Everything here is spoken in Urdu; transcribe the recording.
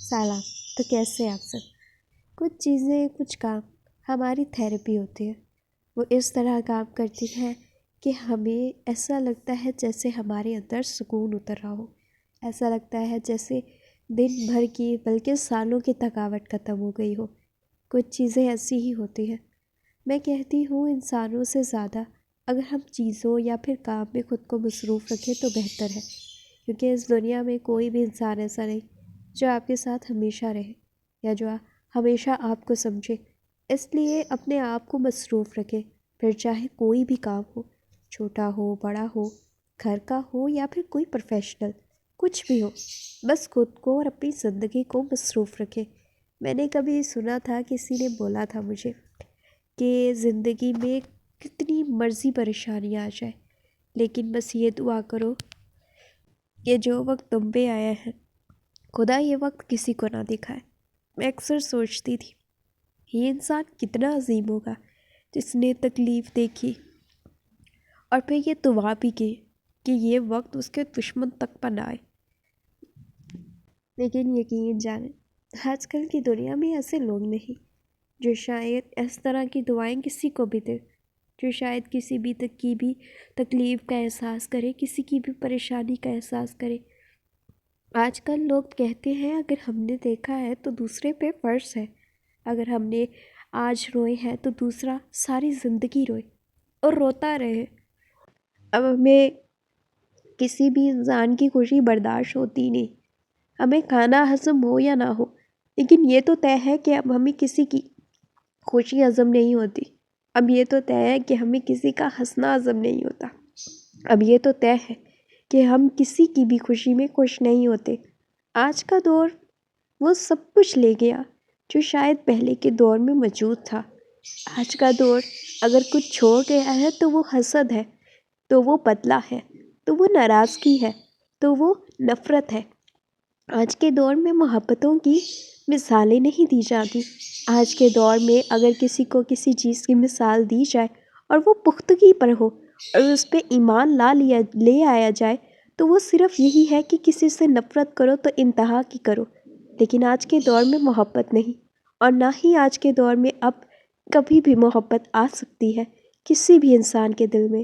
سلام۔ تو کیسے آپ سب؟ کچھ چیزیں، کچھ کام ہماری تھیراپی ہوتی ہے۔ وہ اس طرح کام کرتی ہے کہ ہمیں ایسا لگتا ہے جیسے ہمارے اندر سکون اتر رہا ہو، ایسا لگتا ہے جیسے دن بھر کی بلکہ سالوں کی تھکاوٹ ختم ہو گئی ہو۔ کچھ چیزیں ایسی ہی ہوتی ہیں۔ میں کہتی ہوں انسانوں سے زیادہ اگر ہم چیزوں یا پھر کام میں خود کو مصروف رکھیں تو بہتر ہے، کیونکہ اس دنیا میں کوئی بھی انسان ایسا نہیں جو آپ کے ساتھ ہمیشہ رہے یا جو ہمیشہ آپ کو سمجھے۔ اس لیے اپنے آپ کو مصروف رکھیں، پھر چاہے کوئی بھی کام ہو، چھوٹا ہو بڑا ہو، گھر کا ہو یا پھر کوئی پروفیشنل، کچھ بھی ہو، بس خود کو اور اپنی زندگی کو مصروف رکھیں۔ میں نے کبھی سنا تھا، کسی نے بولا تھا مجھے کہ زندگی میں کتنی مرضی پریشانیاں آ جائے لیکن بس یہ دعا کرو کہ جو وقت تم پہ آیا ہے خدا یہ وقت کسی کو نہ دکھائے۔ میں اکثر سوچتی تھی یہ انسان کتنا عظیم ہوگا جس نے تکلیف دیکھی اور پھر یہ دعا بھی کی کہ یہ وقت اس کے دشمن تک پر نہ آئے۔ لیکن یقین جانیں آج کل کی دنیا میں ایسے لوگ نہیں جو شاید اس طرح کی دعائیں کسی کو بھی دے، جو شاید کسی بھی تکلیف کا احساس کرے، کسی کی بھی پریشانی کا احساس کرے۔ آج کل لوگ کہتے ہیں اگر ہم نے دیکھا ہے تو دوسرے پہ فرض ہے، اگر ہم نے آج روئے ہیں تو دوسرا ساری زندگی روئے اور روتا رہے۔ اب ہمیں کسی بھی انسان کی خوشی برداشت ہوتی نہیں، ہمیں کھانا ہضم ہو یا نہ ہو، لیکن یہ تو طے ہے کہ اب ہمیں کسی کی خوشی ہضم نہیں ہوتی۔ اب یہ تو طے ہے کہ ہمیں کسی کا ہنسنا ہضم نہیں ہوتا۔ اب یہ تو طے ہے کہ ہم کسی کی بھی خوشی میں خوش نہیں ہوتے۔ آج کا دور وہ سب کچھ لے گیا جو شاید پہلے کے دور میں موجود تھا۔ آج کا دور اگر کچھ چھوڑ گیا ہے تو وہ حسد ہے، تو وہ بدلہ ہے، تو وہ ناراضگی ہے، تو وہ نفرت ہے۔ آج کے دور میں محبتوں کی مثالیں نہیں دی جاتی۔ آج کے دور میں اگر کسی کو کسی چیز کی مثال دی جائے اور وہ پختگی پر ہو اور اس پہ ایمان لے آیا جائے تو وہ صرف یہی ہے کہ کسی سے نفرت کرو تو انتہا کی کرو۔ لیکن آج کے دور میں محبت نہیں، اور نہ ہی آج کے دور میں اب کبھی بھی محبت آ سکتی ہے کسی بھی انسان کے دل میں۔